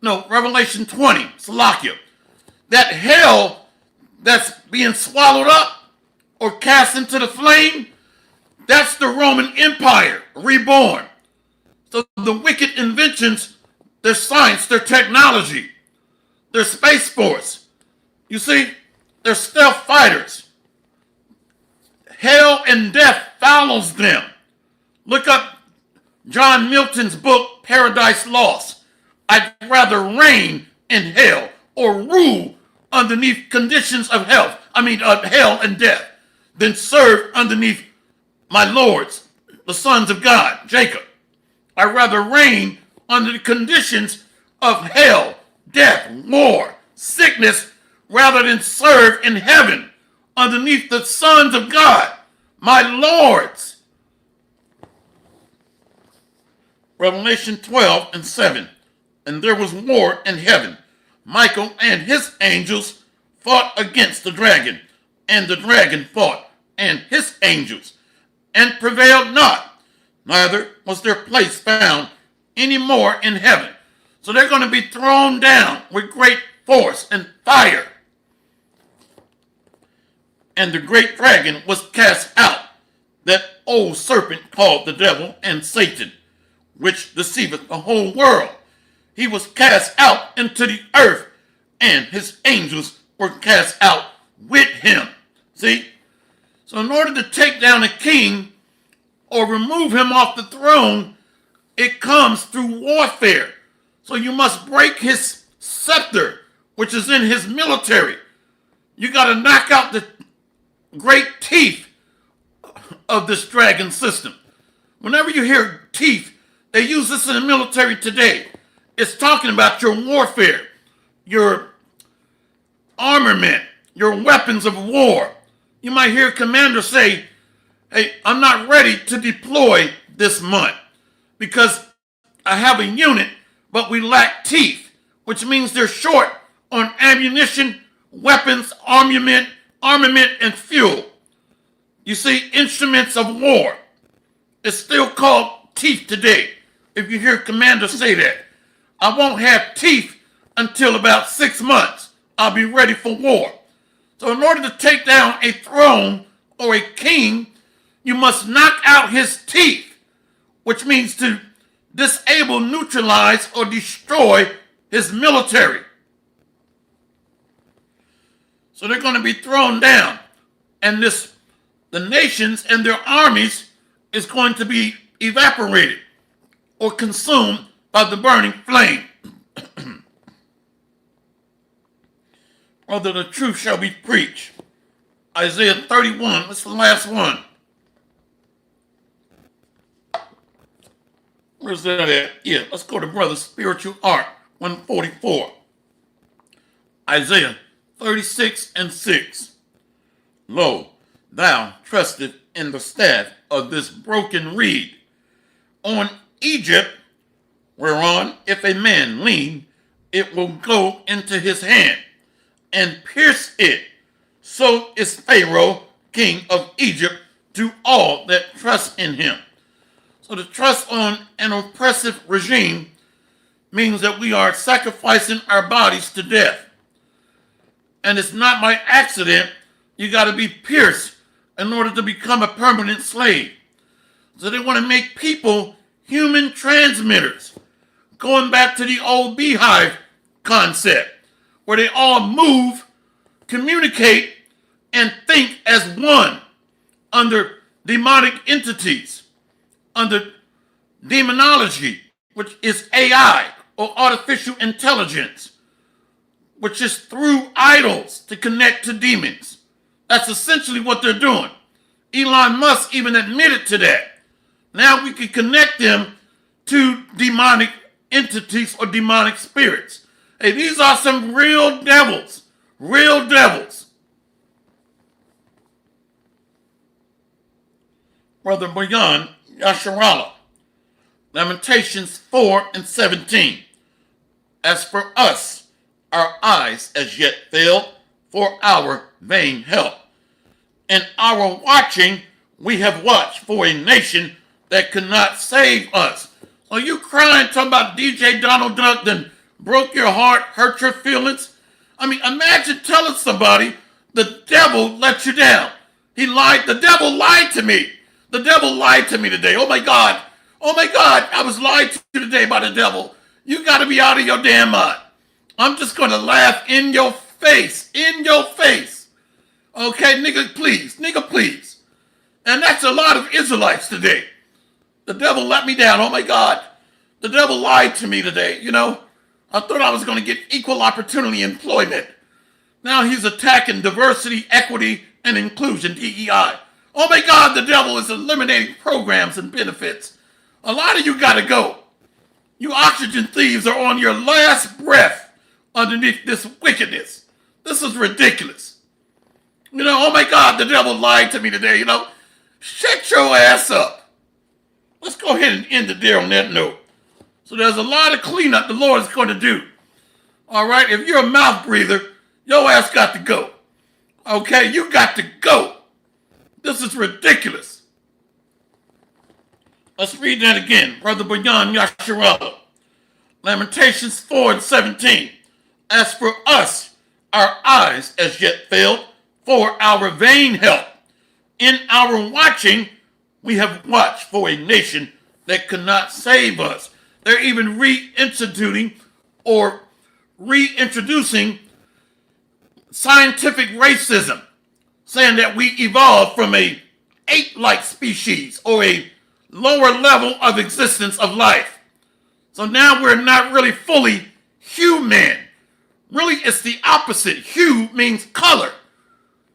Salakia, that hell that's being swallowed up or cast into the flame, that's the Roman Empire reborn. So the wicked inventions, their science, their technology, their space force, you see, they're stealth fighters. Hell and death follows them. Look up John Milton's book, Paradise Lost. I'd rather reign in hell or rule underneath conditions of hell and death, than serve underneath my lords, the sons of God, Jacob. I'd rather reign under the conditions of hell, death, war, sickness, rather than serve in heaven underneath the sons of God, my lords. Revelation 12:7. And there was war in heaven. Michael and his angels fought against the dragon, and the dragon fought and his angels, and prevailed not, neither was their place found any more in heaven. So they're going to be thrown down with great force and fire. And the great dragon was cast out, that old serpent called the devil and Satan, which deceiveth the whole world. He was cast out into the earth, and his angels were cast out with him. See? So in order to take down a king or remove him off the throne, it comes through warfare. So you must break his scepter, which is in his military. You got to knock out the great teeth of this dragon system. Whenever you hear teeth, they use this in the military today. It's talking about your warfare, your armament, your weapons of war. You might hear a commander say, hey, I'm not ready to deploy this month because I have a unit, but we lack teeth, which means they're short on ammunition, weapons, armament, and fuel. You see, instruments of war. It's still called teeth today. If you hear commanders say that, I won't have teeth until about 6 months. I'll be ready for war. So in order to take down a throne or a king, you must knock out his teeth, which means to disable, neutralize, or destroy his military. So they're going to be thrown down. And the nations and their armies is going to be evaporated or consumed by the burning flame. Whether the truth shall be preached. Isaiah 31, that's the last one. Where's that at? Yeah, let's go to Brother Spiritual Art, 144. Isaiah 36 and 6. Lo, thou trustest in the staff of this broken reed. On Egypt, whereon if a man lean, it will go into his hand and pierce it. So is Pharaoh, king of Egypt, to all that trust in him. So to trust on an oppressive regime means that we are sacrificing our bodies to death. And it's not by accident. You got to be pierced in order to become a permanent slave. So they want to make people human transmitters, going back to the old beehive concept, where they all move, communicate, and think as one under demonic entities, under demonology, which is AI or artificial intelligence, which is through idols to connect to demons. That's essentially what they're doing. Elon Musk even admitted to that. Now we can connect them to demonic entities or demonic spirits. Hey, these are some real devils. Real devils. Brother Bayan Yasharallah. Lamentations 4 and 17. As for us, our eyes as yet failed for our vain help. In our watching, we have watched for a nation that could not save us. Are you crying, talking about DJ Donald Duck then broke your heart, hurt your feelings? I mean, imagine telling somebody the devil let you down. He lied. The devil lied to me. The devil lied to me today. Oh my God. Oh my God. I was lied to today by the devil. You got to be out of your damn mind. I'm just going to laugh in your face. In your face. Okay, nigga, please. Nigga, please. And that's a lot of Israelites today. The devil let me down. Oh my God. The devil lied to me today. You know, I thought I was going to get equal opportunity employment. Now he's attacking diversity, equity, and inclusion, DEI. Oh my God, the devil is eliminating programs and benefits. A lot of you got to go. You oxygen thieves are on your last breath underneath this wickedness. This is ridiculous. You know, oh my God, the devil lied to me today, you know. Shut your ass up. Let's go ahead and end it there on that note. So there's a lot of cleanup the Lord is going to do. All right, if you're a mouth breather, your ass got to go. Okay, you got to go. This is ridiculous. Let's read that again. Brother Bayan Yasharallah. Lamentations 4 and 17. As for us, our eyes as yet failed for our vain help. In our watching, we have watched for a nation that could not save us. They're even reintroducing scientific racism, saying that we evolved from a ape-like species or a lower level of existence of life. So now we're not really fully human. Really, it's the opposite. Hue means color.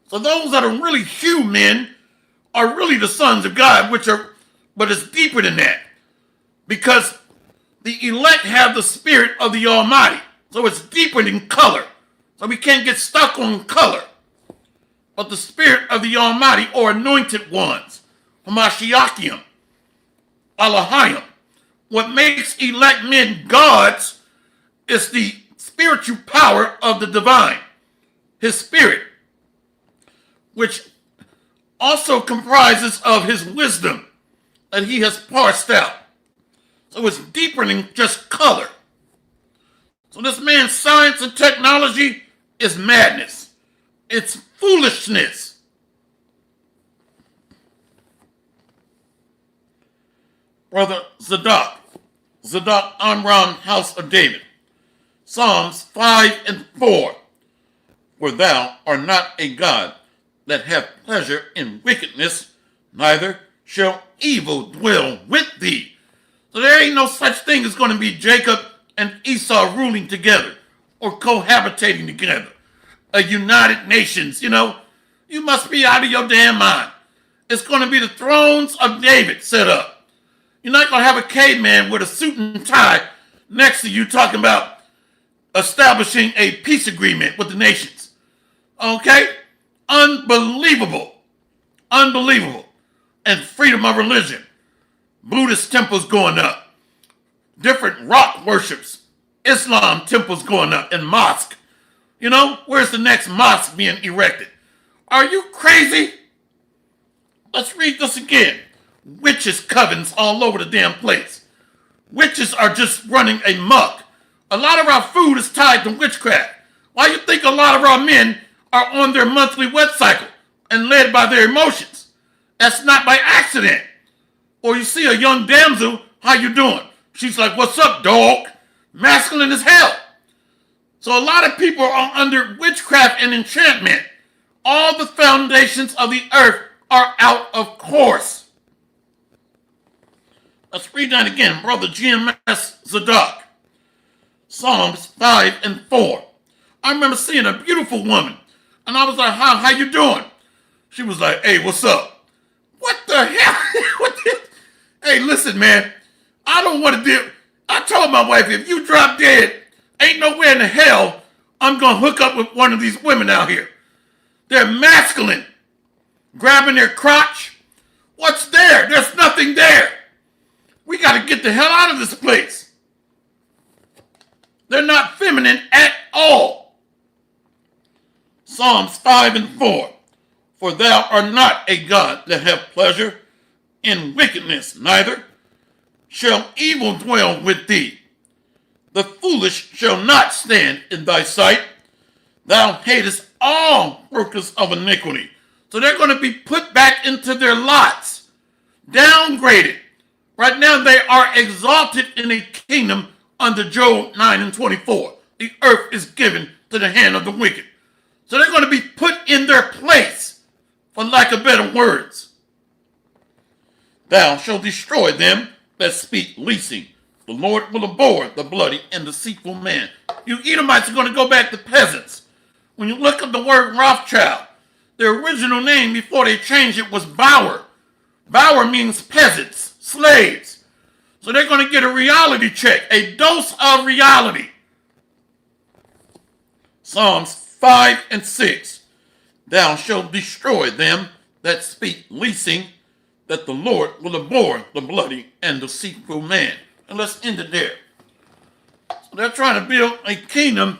So those that are really human are really the sons of God, but it's deeper than that. Because the elect have the spirit of the Almighty. So it's deeper than color. So we can't get stuck on color. But the spirit of the Almighty or anointed ones, Hamashiachim, Elohim. What makes elect men gods is the spiritual power of the divine, his spirit, which also comprises of his wisdom that he has parsed out. So it's deeper than just color. So this man's science and technology is madness. It's foolishness. Brother Zadok Amram, House of David. Psalms 5 and 4. For thou art not a God that have pleasure in wickedness, neither shall evil dwell with thee. So there ain't no such thing as going to be Jacob and Esau ruling together or cohabitating together. A united nations, you must be out of your damn mind. It's going to be the thrones of David set up. You're not going to have a caveman with a suit and tie next to you talking about establishing a peace agreement with the nations. Okay? Unbelievable. Unbelievable. And freedom of religion. Buddhist temples going up. Different rock worships. Islam temples going up. And mosque. Where's the next mosque being erected? Are you crazy? Let's read this again. Witches' covens all over the damn place. Witches are just running amok. A lot of our food is tied to witchcraft. Why you think a lot of our men are on their monthly wet cycle and led by their emotions? That's not by accident. Or you see a young damsel, how you doing? She's like, what's up, dog? Masculine as hell. So a lot of people are under witchcraft and enchantment. All the foundations of the earth are out of course. Let's read that again. Brother GMS Zadok. Psalms 5 and 4. I remember seeing a beautiful woman. And I was like, how you doing? She was like, hey, what's up? What the hell? Hey, listen, man. I don't want to deal. I told my wife, if you drop dead, ain't nowhere in the hell I'm going to hook up with one of these women out here. They're masculine. Grabbing their crotch. What's there? There's nothing there. We got to get the hell out of this place. They're not feminine at all. Psalms 5 and 4. For thou art not a God that have pleasure in wickedness, neither shall evil dwell with thee. The foolish shall not stand in thy sight. Thou hatest all workers of iniquity. So they're going to be put back into their lots, downgraded. Right now they are exalted in a kingdom under Job 9 and 24. The earth is given to the hand of the wicked. So they're going to be put in their place, for lack of better words. Thou shalt destroy them that speak leasing. The Lord will abhor the bloody and deceitful man. You Edomites are going to go back to peasants. When you look at the word Rothschild, their original name before they changed it was Bauer. Bauer means peasants, slaves. So they're going to get a reality check, a dose of reality. Psalms 5 and 6. Thou shalt destroy them that speak leasing, that the Lord will abhor the bloody and deceitful man. And let's end it there. So they're trying to build a kingdom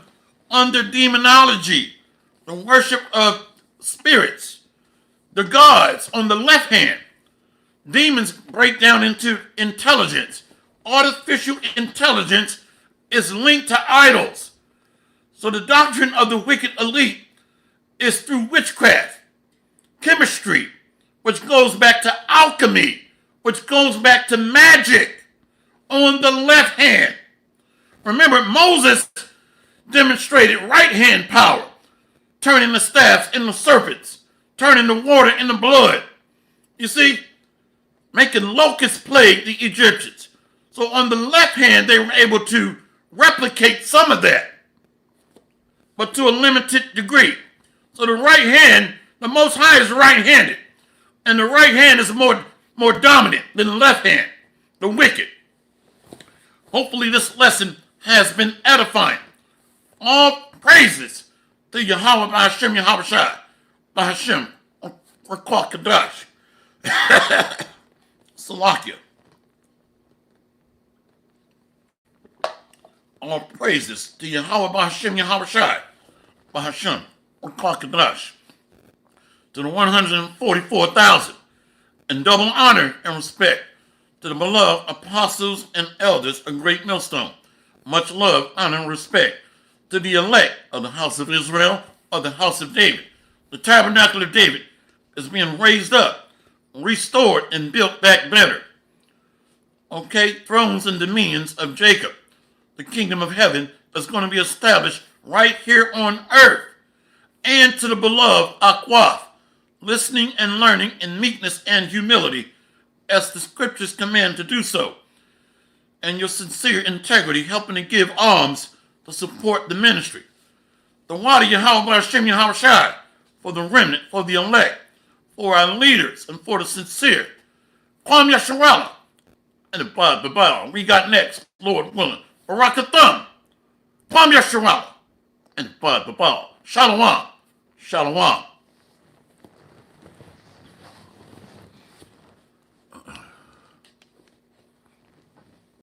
under demonology, the worship of spirits, the gods on the left hand. Demons break down into intelligence. Artificial intelligence is linked to idols. So the doctrine of the wicked elite is through witchcraft, chemistry, which goes back to alchemy, which goes back to magic on the left hand. Remember, Moses demonstrated right hand power, turning the staffs into serpents, turning the water into blood. You see, making locusts plague the Egyptians. So on the left hand, they were able to replicate some of that, but to a limited degree. So the right hand, the Most High is right-handed, and the right hand is more dominant than the left hand, the wicked. Hopefully this lesson has been edifying. All praises to Yahweh B'Hashem Yahweh Shai B'Hashem Rakwa Kadash Salakia. All praises to Yahweh B'Hashem Yahweh Shai B'Hashem Rakwa Kadash, to the 144,000, and double honor and respect to the beloved apostles and elders of Great Millstone. Much love, honor, and respect to the elect of the house of Israel, of the house of David. The tabernacle of David is being raised up, restored, and built back better. Okay, thrones and dominions of Jacob. The kingdom of heaven is going to be established right here on earth. And to the beloved Aquaf, listening and learning in meekness and humility, as the scriptures command to do so, and your sincere integrity helping to give alms to support the ministry. The Wadi Yahweh Hashem Yahweh for the remnant, for the elect, for our leaders, and for the sincere. Kwam Yasharala. And the Baal. We got next, Lord willing. Barakatham. Kwam Yasharala. And the Baal. Shalom. Shalom.